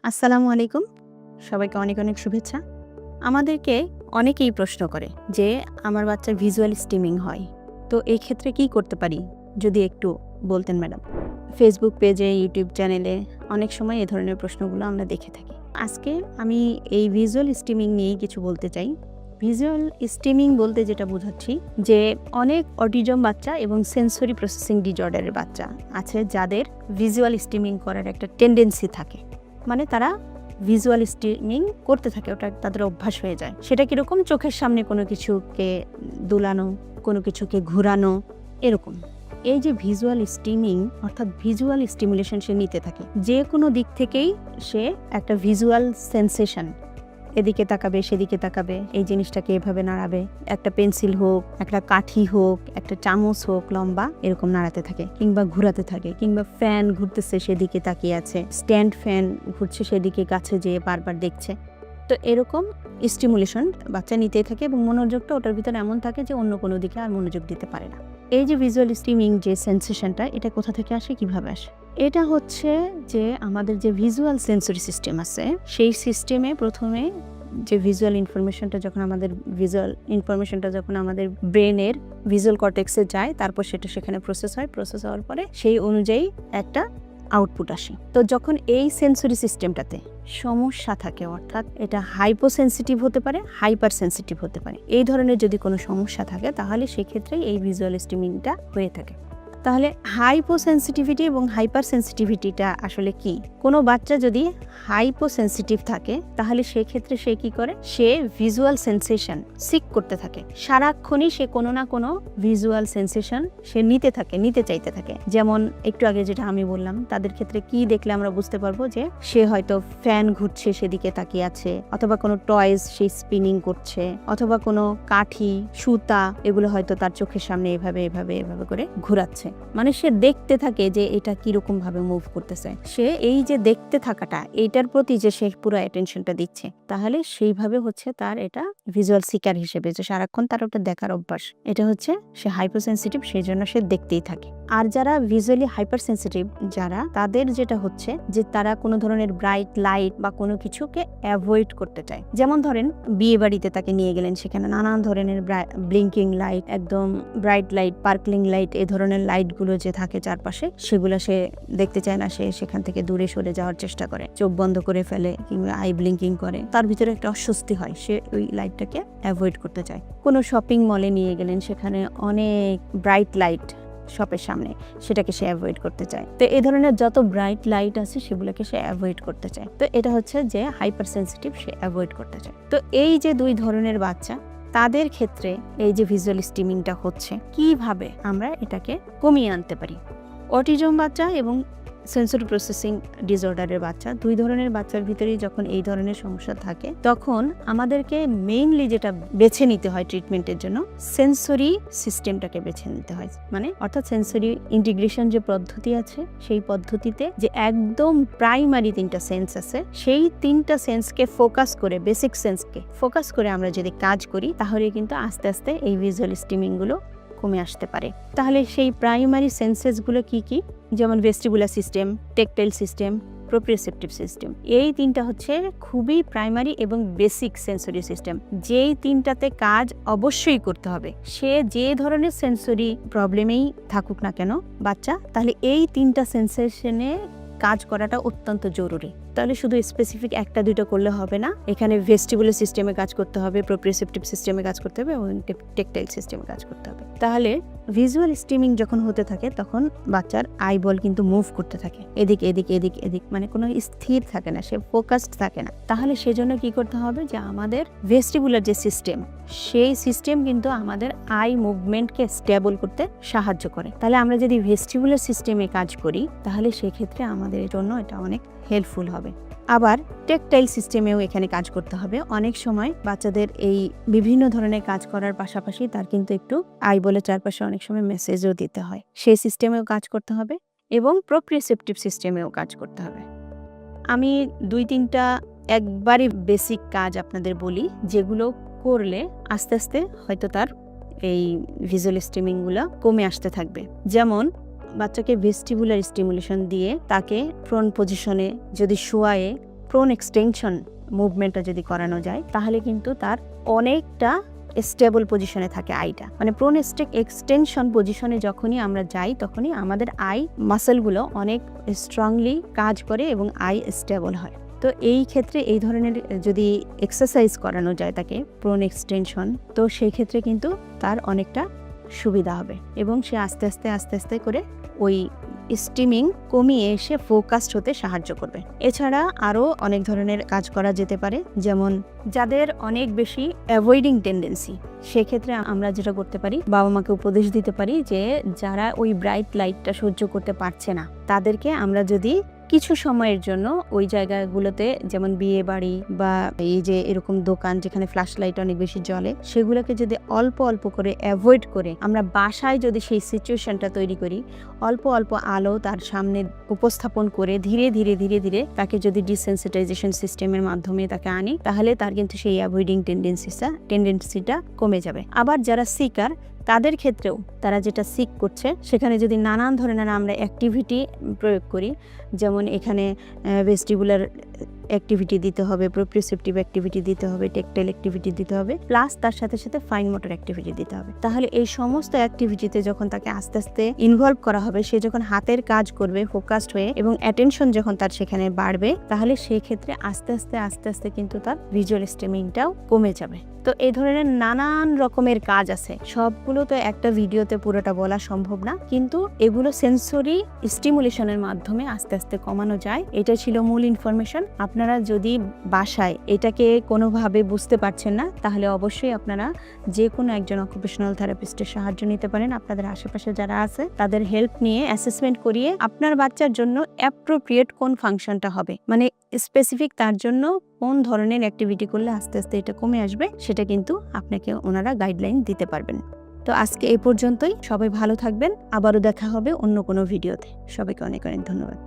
আসসালামু আলাইকুম। সবাইকে অনেক, অনেক শুভেচ্ছা। আমাদেরকে অনেকেই প্রশ্ন করে যে, আমার বাচ্চার ভিজুয়াল স্টিমিং হয়। তো এই ক্ষেত্রে কি করতে পারি? যদি একটু বলতেন ম্যাডাম। ফেসবুক পেজে, ইউটিউব চ্যানেলে অনেক সময় এ ধরনের প্রশ্নগুলো আমরা দেখে থাকি। আজকে আমি এই ভিজুয়াল স্টিমিং নিয়েই কিছু বলতে চাই। ভিজুয়াল স্টিমিং বলতে যেটা বোঝাচ্ছি যে, অনেক অটিজম বাচ্চা এবং সেন্সরি প্রসেসিং ডিসঅর্ডারের বাচ্চা আছে যাদের ভিজুয়াল স্টিমিং করার একটা টেন্ডেন্সি থাকে। মানে তারা ভিজুয়াল স্টিমিং করতে থাকে, ওটা তাদের অভ্যাস হয়ে যায়। সেটা কীরকম? চোখের সামনে কোনো কিছুকে দুলানো, কোনো কিছুকে ঘুরানো, এরকম। এই যে ভিজুয়াল স্টিমিং অর্থাৎ ভিজুয়াল স্টিমুলেশন সে নিতে থাকে, যে কোনো দিক থেকেই সে একটা ভিজুয়াল সেন্সেশন, এদিকে তাকাবে, সেদিকে তাকাবে, এই জিনিসটাকে এভাবে নাড়াবে, একটা পেন্সিল হোক, একটা কাঠি হোক, একটা চামচ হোক লম্বা, এরকম নাড়াতে থাকে কিংবা ঘুরাতে থাকে, কিংবা ফ্যান ঘুরতেছে সেদিকে তাকিয়ে আছে, স্ট্যান্ড ফ্যান ঘুরছে সেদিকে কাছে যেয়ে বারবার দেখছে। তো এরকম স্টিমুলেশন বাচ্চা নিতেই থাকে এবং মনোযোগটা ওটার ভিতরে এমন থাকে যে অন্য কোনো দিকে আর মনোযোগ দিতে পারে না। এই যে ভিজুয়াল স্টিমিং যে সেন্সেশনটা, এটা কোথা থেকে আসে, কিভাবে আসে? এটা হচ্ছে যে আমাদের যে ভিজুয়াল সেন্সরি সিস্টেম আছে, সেই সিস্টেমে প্রথমে যে ভিজুয়াল ইনফরমেশনটা যখন আমাদের ব্রেনের ভিজুয়াল কর্টেক্সে যায়, তারপর সেটা সেখানে প্রসেস হওয়ার পরে সেই অনুযায়ী একটা আউটপুট আসে। তো যখন এই সেন্সরি সিস্টেমটাতে সমস্যা থাকে, অর্থাৎ এটা হাইপোসেন্সিটিভ হতে পারে, হাইপার সেন্সিটিভ হতে পারে, এই ধরনের যদি কোনো সমস্যা থাকে তাহলে সেক্ষেত্রে এই ভিজুয়াল স্টিমিংটা হয়ে থাকে। তাহলে হাইপোসেন্সিটিভিটি এবং হাইপার সেন্সিটিভিটিটা আসলে কি? কোনো বাচ্চা যদি হাইপোসেন্সিটিভ থাকে তাহলে সেক্ষেত্রে সে কি করে? সে ভিজুয়াল সেন্সেশন সিক করতে থাকে, সারাক্ষণই সে কোনো না কোনো ভিজুয়াল সেন্সেশন সে নিতে চাইতে থাকে। যেমন একটু আগে যেটা আমি বললাম, তাদের ক্ষেত্রে কি দেখলে আমরা বুঝতে পারবো যে সে হয়তো ফ্যান ঘুরছে সেদিকে তাকিয়ে আছে, অথবা কোনো টয়েস সে স্পিনিং করছে, অথবা কোনো কাঠি, সুতা, এগুলো হয়তো তার চোখের সামনে এভাবে করে ঘুরাচ্ছে। মানে সে দেখতে থাকে যে এটা কিরকম ভাবে মুভ করতেছে। সে এই যে দেখতে থাকাটা, এইটার প্রতি যে সে পুরো অ্যাটেনশনটা দিচ্ছে, তাহলে সেইভাবে হচ্ছে তার এটা ভিজুয়াল সিকার হিসেবে, যে সারাক্ষণ তার ওটা দেখার অভ্যাস, এটা হচ্ছে সে হাইপারসেনসিটিভ, সেই জন্য সে দেখতেই থাকে। আর যারা ভিজুয়ালি হাইপার সেন্সিটিভ, যারা, তাদের যেটা হচ্ছে যে তারা কোনো ধরনের ব্রাইট লাইট বা কোনো কিছুকে অ্যাভয়েড করতে চায়। যেমন ধরেন বিয়ে বাড়িতে তাকে নিয়ে গেলেন, সেখানে নানান ধরনের ব্লিঙ্কিং লাইট, একদম ব্রাইট লাইট, পার্কলিং লাইট, এই ধরনের লাইটগুলো যে থাকে চারপাশে, সেগুলো সে দেখতে চায় না। সে সেখান থেকে দূরে সরে যাওয়ার চেষ্টা করে, চোখ বন্ধ করে ফেলে কিংবা আই ব্লিঙ্কিং করে। তার ভিতরে একটা অস্বস্তি হয়, সে ওই লাইটটাকে অ্যাভয়েড করতে চায়। কোনো শপিং মলে নিয়ে গেলেন, সেখানে অনেক ব্রাইট লাইট শপের সামনে, সেটাকে সে অ্যাভয়েড করতে চায়। তো এই ধরনের যত ব্রাইট লাইট আছে সেগুলোকে সে অ্যাভয়েড করতে চায়। তো এটা হচ্ছে যে হাইপার সেন্সিটিভ, সে অ্যাভয়েড করতে চায়। তো এই যে দুই ধরনের বাচ্চা, তাদের ক্ষেত্রে এই যে ভিজুয়াল স্টিমিংটা হচ্ছে, কিভাবে আমরা এটাকে কমিয়ে আনতে পারি? অটিজম বাচ্চা এবং সেন্সরি প্রসেসিং ডিসঅর্ডারের বাচ্চা, দুই ধরনের বাচ্চার ভিতরেই যখন এই ধরনের সমস্যা থাকে, তখন আমাদেরকে মেইনলি যেটা বেছে নিতে হয় ট্রিটমেন্টের জন্য, সেন্সরি সিস্টেমটাকে বেছে নিতে হয়। মানে অর্থাৎ সেন্সরি ইন্টিগ্রেশন যে পদ্ধতি আছে, সেই পদ্ধতিতে যে একদম প্রাইমারি 3টা সেন্স আছে, সেই 3টা সেন্সকে ফোকাস করে, বেসিক সেন্সকে ফোকাস করে আমরা যদি কাজ করি, তাহলে কিন্তু আস্তে আস্তে এই ভিজুয়াল স্টিমিংগুলো কমে আসতে পারে। তাহলে সেই প্রাইমারি সেন্সেসগুলো কি কি? যেমন vestibular system, tactile system, proprioceptive system, এই 3টা হচ্ছে খুবই প্রাইমারি এবং বেসিক সেন্সরি সিস্টেম, যেই 3টাতে কাজ অবশ্যই করতে হবে। সে যে ধরনের সেন্সরি প্রবলেমেই থাকুক না কেন বাচ্চা, তাহলে এই 3টা সেন্সেশনে কাজ করাটা অত্যন্ত জরুরি। তাহলে শুধু স্পেসিফিক 1-2টা করলে হবে না, এখানে ভেস্টিবুলার সিস্টেমে কাজ করতে হবে, প্রোপ্রিওসেপটিভ সিস্টেমে কাজ করতে হবে এবং টেকটাইল সিস্টেমে কাজ করতে হবে। তাহলে ভিজুয়াল স্টিমিং যখন হতে থাকে, তখন বাচ্চার আইবল কিন্তু মুভ করতে থাকে, এদিক, মানে কোনো স্থির থাকে না, সে ফোকাসড থাকে না। তাহলে সেজন্য কি করতে হবে, যে আমাদের ভেস্টিবুলার যে সিস্টেম, সেই সিস্টেম কিন্তু আমাদের আই মুভমেন্টকে স্টেবল করতে সাহায্য করে। তাহলে আমরা যদি ভেস্টিবুলার সিস্টেমে কাজ করি, তাহলে সেক্ষেত্রে আমাদের জন্য এটা অনেক হেল্পফুল হবে। আবার টেকটাইল সিস্টেমেও এখানে কাজ করতে হবে। অনেক সময় বাচ্চাদের এই বিভিন্ন ধরনের কাজ করার পাশাপাশি তার কিন্তু একটু আইবলের চারপাশে অনেক সময় মেসেজও দিতে হয়, সেই সিস্টেমেও কাজ করতে হবে এবং প্রোপ্রিওসেপটিভ সিস্টেমেও কাজ করতে হবে। আমি 2-3টা একবারই বেসিক কাজ আপনাদের বলি, যেগুলো করলে আস্তে আস্তে হয়তো তার এই ভিজুয়াল স্টিমিংগুলো কমে আসতে থাকবে। যেমন বাচ্চাকে ভেস্টিবুলার স্টিমুলেশন দিয়ে তাকে ফ্রন্ট পজিশনে যদি শোয়ায়ে প্রোন এক্সটেনশন মুভমেন্টটা যদি করানো যায় তাহলে কিন্তু তার অনেকটা স্টেবল পজিশনে থাকে আইটা। মানে প্রোন এক্সটেনশন পজিশনে যখনই আমরা যাই তখনই আমাদের আই মাসেলগুলো অনেক স্ট্রংলি কাজ করে এবং আই স্টেবল হয়। তো এই ক্ষেত্রে এই ধরনের যদি এক্সারসাইজ করানো যায় তাকে প্রোন এক্সটেনশন, তো সেই ক্ষেত্রে কিন্তু তার অনেকটা সুবিধা হবে এবং সে আস্তে আস্তে করে ওই স্টিমিং কমিয়ে এসে ফোকাসড হতে সাহায্য করবে। এছাড়া আরও অনেক ধরনের কাজ করা যেতে পারে, যেমন যাদের অনেক বেশি অ্যাভয়েডিং টেন্ডেন্সি, সেক্ষেত্রে আমরা যেটা করতে পারি, বাবা মাকে উপদেশ দিতে পারি যে যারা ওই ব্রাইট লাইটটা সহ্য করতে পারছে না তাদেরকে আমরা যদি কিছু সময়ের জন্য ওই জায়গাগুলোতে, যেমন বিয়ে বাড়ি বা এই যে এরকম দোকান যেখানে ফ্ল্যাশ লাইট অনেক বেশি জ্বলে, সেগুলোকে যদি অল্প অল্প করে অ্যাভয়েড করে আমরা বাসায় যদি সেই সিচুয়েশনটা তৈরি করি, অল্প অল্প আলো তার সামনে উপস্থাপন করে ধীরে ধীরে তাকে যদি ডিসেন্সিটাইজেশন সিস্টেমের মাধ্যমে তাকে আনি, তাহলে তার কিন্তু সেই অ্যাভয়েডিং টেন্ডেন্সিটা কমে যাবে। আবার যারা সিকার তাদের ক্ষেত্রেও তারা যেটা সিক করছে সেখানে যদি নানান ধরনের আমরা অ্যাক্টিভিটি প্রয়োগ করি, যেমন এখানে ভেস্টিবুলার অ্যাক্টিভিটি দিতে হবে, প্রোপ্রিওসেপটিভ অ্যাক্টিভিটি দিতে হবে, টেকটাইল অ্যাক্টিভিটি দিতে হবে, প্লাস তার সাথে ফাইন মোটর অ্যাক্টিভিটি দিতে হবে। তাহলে এই সমস্ত অ্যাক্টিভিটিতে যখন তাকে আস্তে আস্তে ইনভলভ করা হবে, সে যখন হাতের কাজ করবে ফোকাসড হয়ে এবং অ্যাটেনশন যখন তার সেখানে বাড়বে, তাহলে সেই ক্ষেত্রে আস্তে আস্তে কিন্তু তার ভিজুয়াল স্টিমিংটাও কমে যাবে। তো এই ধরনের নানান রকমের কাজ আছে, সবগুলো তো একটা ভিডিওতে পুরোটা বলা সম্ভব না, কিন্তু এগুলো সেন্সরি স্টিমুলেশনের মাধ্যমে আস্তে আস্তে কমানো যায়। এটা ছিল মূল ইনফরমেশন। আপনারা যদি বাসায় এটাকে কোনোভাবে বুঝতে পারছেন না, তাহলে অবশ্যই আপনারা যে কোনো একজন অকুপেশনাল থেরাপিস্টের সাহায্য নিতে পারেন। আপনাদের আশেপাশে যারা আছে তাদের হেল্প নিয়ে অ্যাসেসমেন্ট করিয়ে আপনার বাচ্চার জন্য অ্যাপ্রোপ্রিয়েট কোন ফাংশনটা হবে, মানে স্পেসিফিক তার জন্য কোন ধরনের অ্যাক্টিভিটি করলে আস্তে আস্তে এটা কমে আসবে, সেটা কিন্তু আপনাকে ওনারা গাইডলাইন দিতে পারবেন। তো আজকে এই পর্যন্তই। সবাই ভালো থাকবেন, আবারও দেখা হবে অন্য কোনো ভিডিওতে। সবাইকে অনেক অনেক ধন্যবাদ।